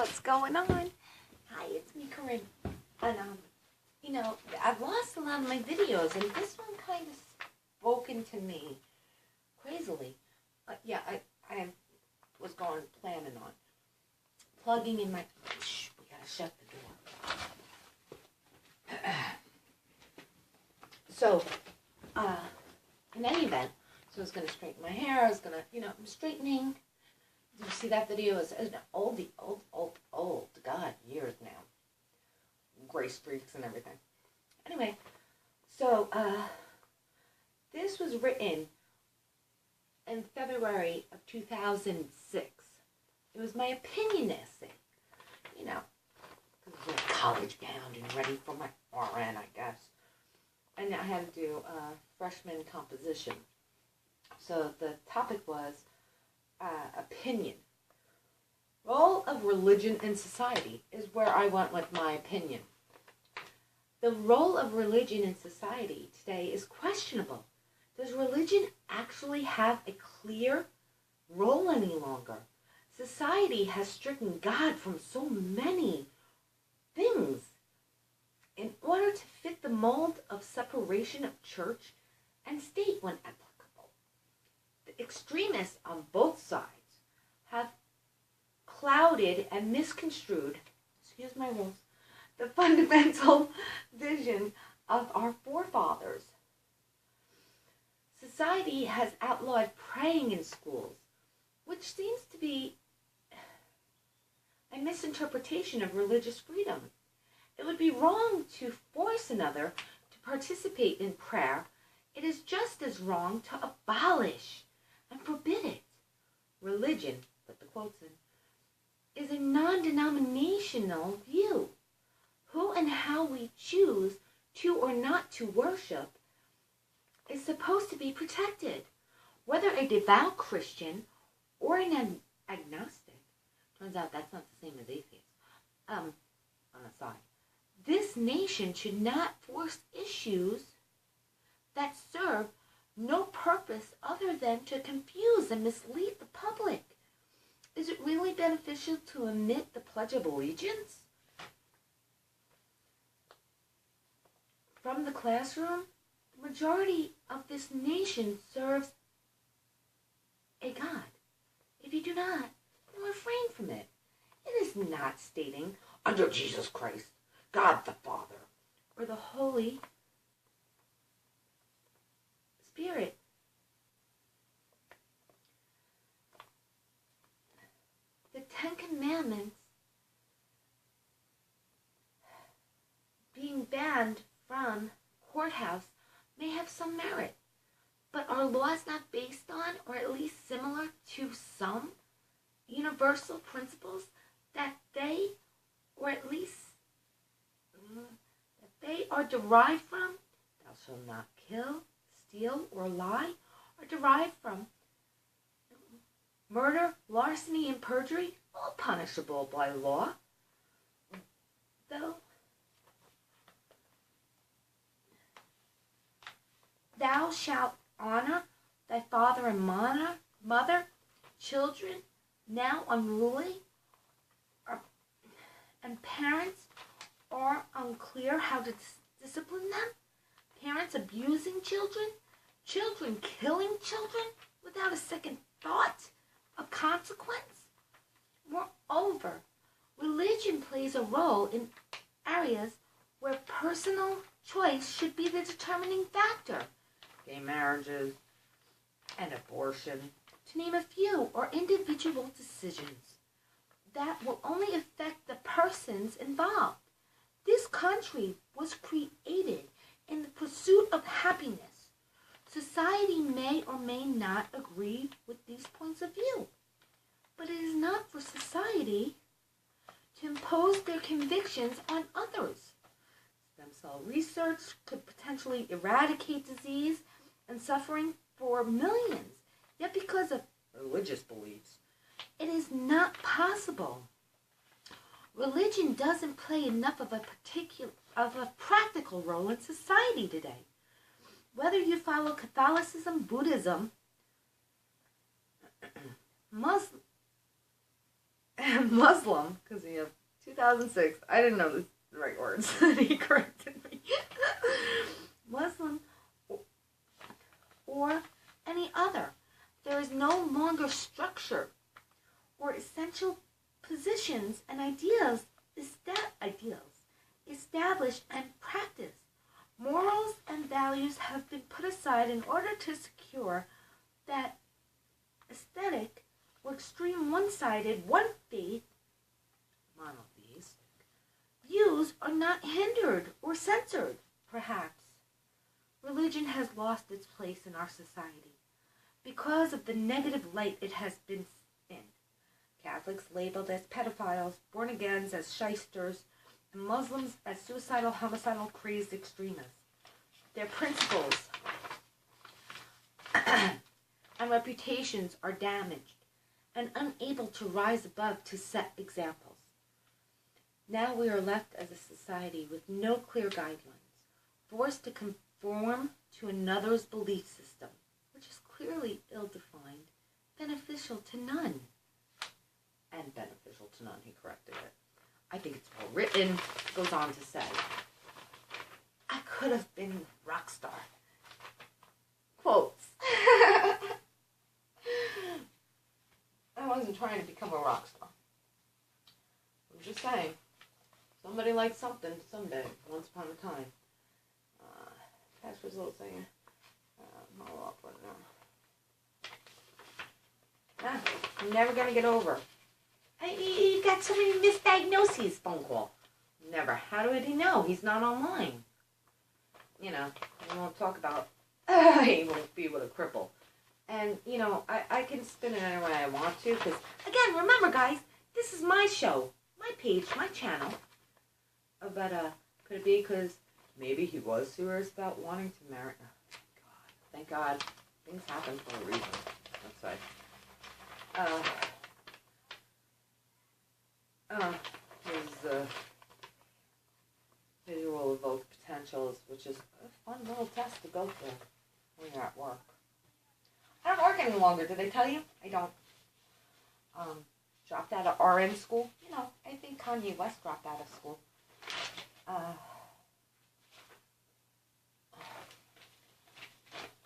what's going on? Hi, it's me, Corinne. And, I've lost a lot of my videos, and this one kind of spoken to me crazily. I was planning on plugging in my... Shh, we gotta shut the door. So, in any event, so I was going to straighten my hair. I was going to, I'm straightening. Did you see that video? It's an old, God, years now. Gray streaks and everything. Anyway, so, this was written in February of 2006. It was my opinion essay, because I was college bound and ready for my RN, I guess. And I had to do freshman composition. So the topic was opinion. Role of religion in society is where I went with my opinion. The role of religion in society today is questionable. Does religion actually have a clear role any longer? Society has stricken God from so many things in order to fit the mold of separation of church and state when applicable. The extremists on both sides have clouded and misconstrued, excuse my rules, the fundamental vision of our forefathers. Society has outlawed praying in schools, which seems to be a misinterpretation of religious freedom. It would be wrong to force another to participate in prayer. It is just as wrong to abolish and forbid it. Religion, put the quotes in, is a non-denominational view. Who and how we choose to or not to worship is supposed to be protected. Whether a devout Christian or an agnostic, turns out that's not the same as atheist, on a side. This nation should not force issues that serve no purpose other than to confuse and mislead the public. Is it really beneficial to omit the Pledge of Allegiance from the classroom? The majority of this nation serves a God. If you do not, then refrain from it. It is not stating, under Jesus Christ, God the Father, or the Holy Spirit. The Ten Commandments being banned from courthouse may have some merit, but are laws not based on, or at least similar to some universal principles that they, or at least that they are derived from? Thou shalt not kill, steal, or lie, are derived from murder, larceny, and perjury, all punishable by law. Though thou shalt honor thy father and mother, children now unruly, and parents are unclear how to discipline them, parents abusing children, children killing children without a second thought of consequence. Moreover, religion plays a role in areas where personal choice should be the determining factor. Gay marriages and abortion, to name a few, or individual decisions that will only affect the persons involved. This country was created in the pursuit of happiness. Society may or may not agree with these points of view, but it is not for society to impose their convictions on others. Stem cell research could potentially eradicate disease and suffering for millions, yet because of religious beliefs, it is not possible. Religion doesn't play enough of a practical role in society today. Whether you follow Catholicism, Buddhism, Muslim, Muslim, because 2006, I didn't know the right words. He corrected me. Muslim or any other. There is no longer structure or essential positions and ideas established and practiced. Morals and values have been put aside in order to secure that aesthetic or extreme one-sided, one-faith, monotheistic views are not hindered or censored, perhaps. Religion has lost its place in our society because of the negative light it has been in. Catholics labeled as pedophiles, born-agains as shysters, and Muslims as suicidal, homicidal, crazed extremists. Their principles and reputations are damaged and unable to rise above to set examples. Now we are left as a society with no clear guidelines, forced to conform to another's belief system, which is clearly ill-defined, beneficial to none. And beneficial to none, he corrected it. I think it's well written. Goes on to say, I could have been a rock star. Quotes. I wasn't trying to become a rock star. I'm just saying, somebody liked something someday, once upon a time. Casper's little singer. I'm all up right now. I'm never going to get over. You got so many misdiagnoses, phone call. Never. How did he know? He's not online. We won't talk about he won't be with a cripple. And, I can spin it any way I want to, because, again, remember, guys, this is my show, my page, my channel. But, could it be because maybe he was serious about wanting to marry? Oh, God. Thank God. Things happen for a reason. That's right. His visual evoked potentials, which is a fun little test to go through when you're at work. I don't work any longer, did they tell you? I don't. Dropped out of RN school. I think Kanye West dropped out of school.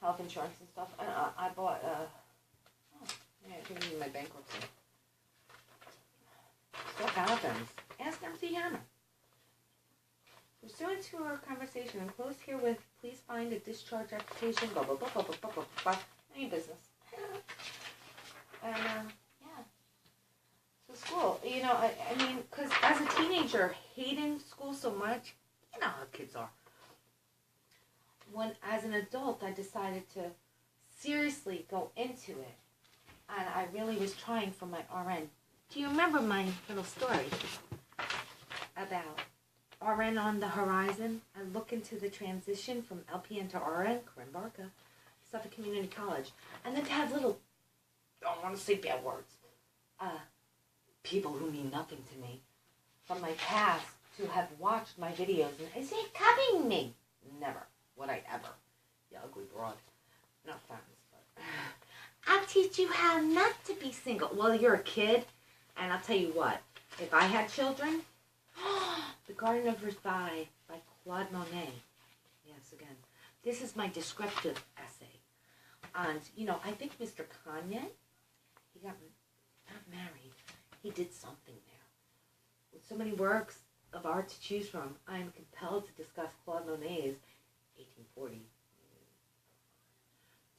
Health insurance and stuff. I bought, give me my bankruptcy. What happens? Ask MC Hammer. Pursuant to our conversation enclosed herewith, please find a discharge application, blah, blah, blah, blah, blah, blah, blah, blah. Any business. And, yeah. So school, I mean, because as a teenager, hating school so much, you know how kids are. When, as an adult, I decided to seriously go into it. And I really was trying for my RN. Do you remember my little story about RN on the horizon? I look into the transition from LPN to RN, Corinne Barca, Suffolk Community College. And then to have little, I don't want to say bad words, people who mean nothing to me from my past to have watched my videos and is he copying me? Never would I ever. You ugly broad. No offense, but I'll teach you how not to be single. Well, you're a kid. And I'll tell you what, if I had children, The Garden of Versailles by Claude Monet. Yes, again, this is my descriptive essay. And, I think Mr. Kanye, he got not married. He did something there. With so many works of art to choose from, I am compelled to discuss Claude Monet's 1840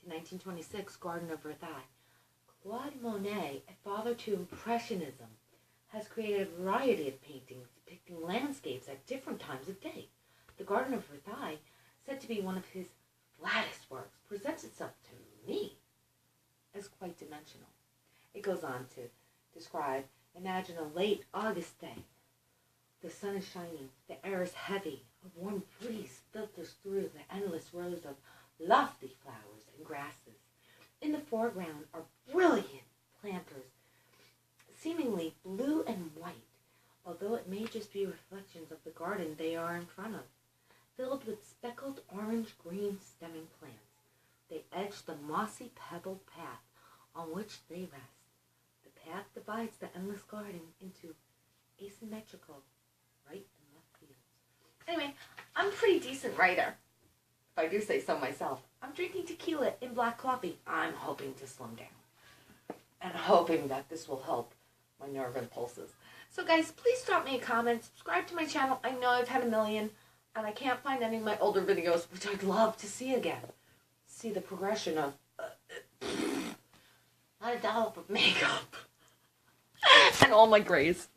to 1926 Garden of Versailles. Claude Monet, a father to Impressionism, has created a variety of paintings depicting landscapes at different times of day. The Garden of Versailles, said to be one of his flattest works, presents itself to me as quite dimensional. It goes on to describe, imagine a late August day. The sun is shining, the air is heavy, a warm breeze filters through the endless rows of lofty flowers and grasses. In the foreground are brilliant planters, seemingly blue and white, although it may just be reflections of the garden they are in front of, filled with speckled orange-green stemming plants. They edge the mossy pebbled path on which they rest. The path divides the endless garden into asymmetrical right and left fields. Anyway, I'm a pretty decent writer, if I do say so myself. I'm drinking tequila in black coffee. I'm hoping to slim down. And hoping that this will help my nerve impulses. So guys, please drop me a comment. Subscribe to my channel. I know I've had a million, and I can't find any of my older videos, which I'd love to see again. See the progression of not a dollop of makeup and all my grays.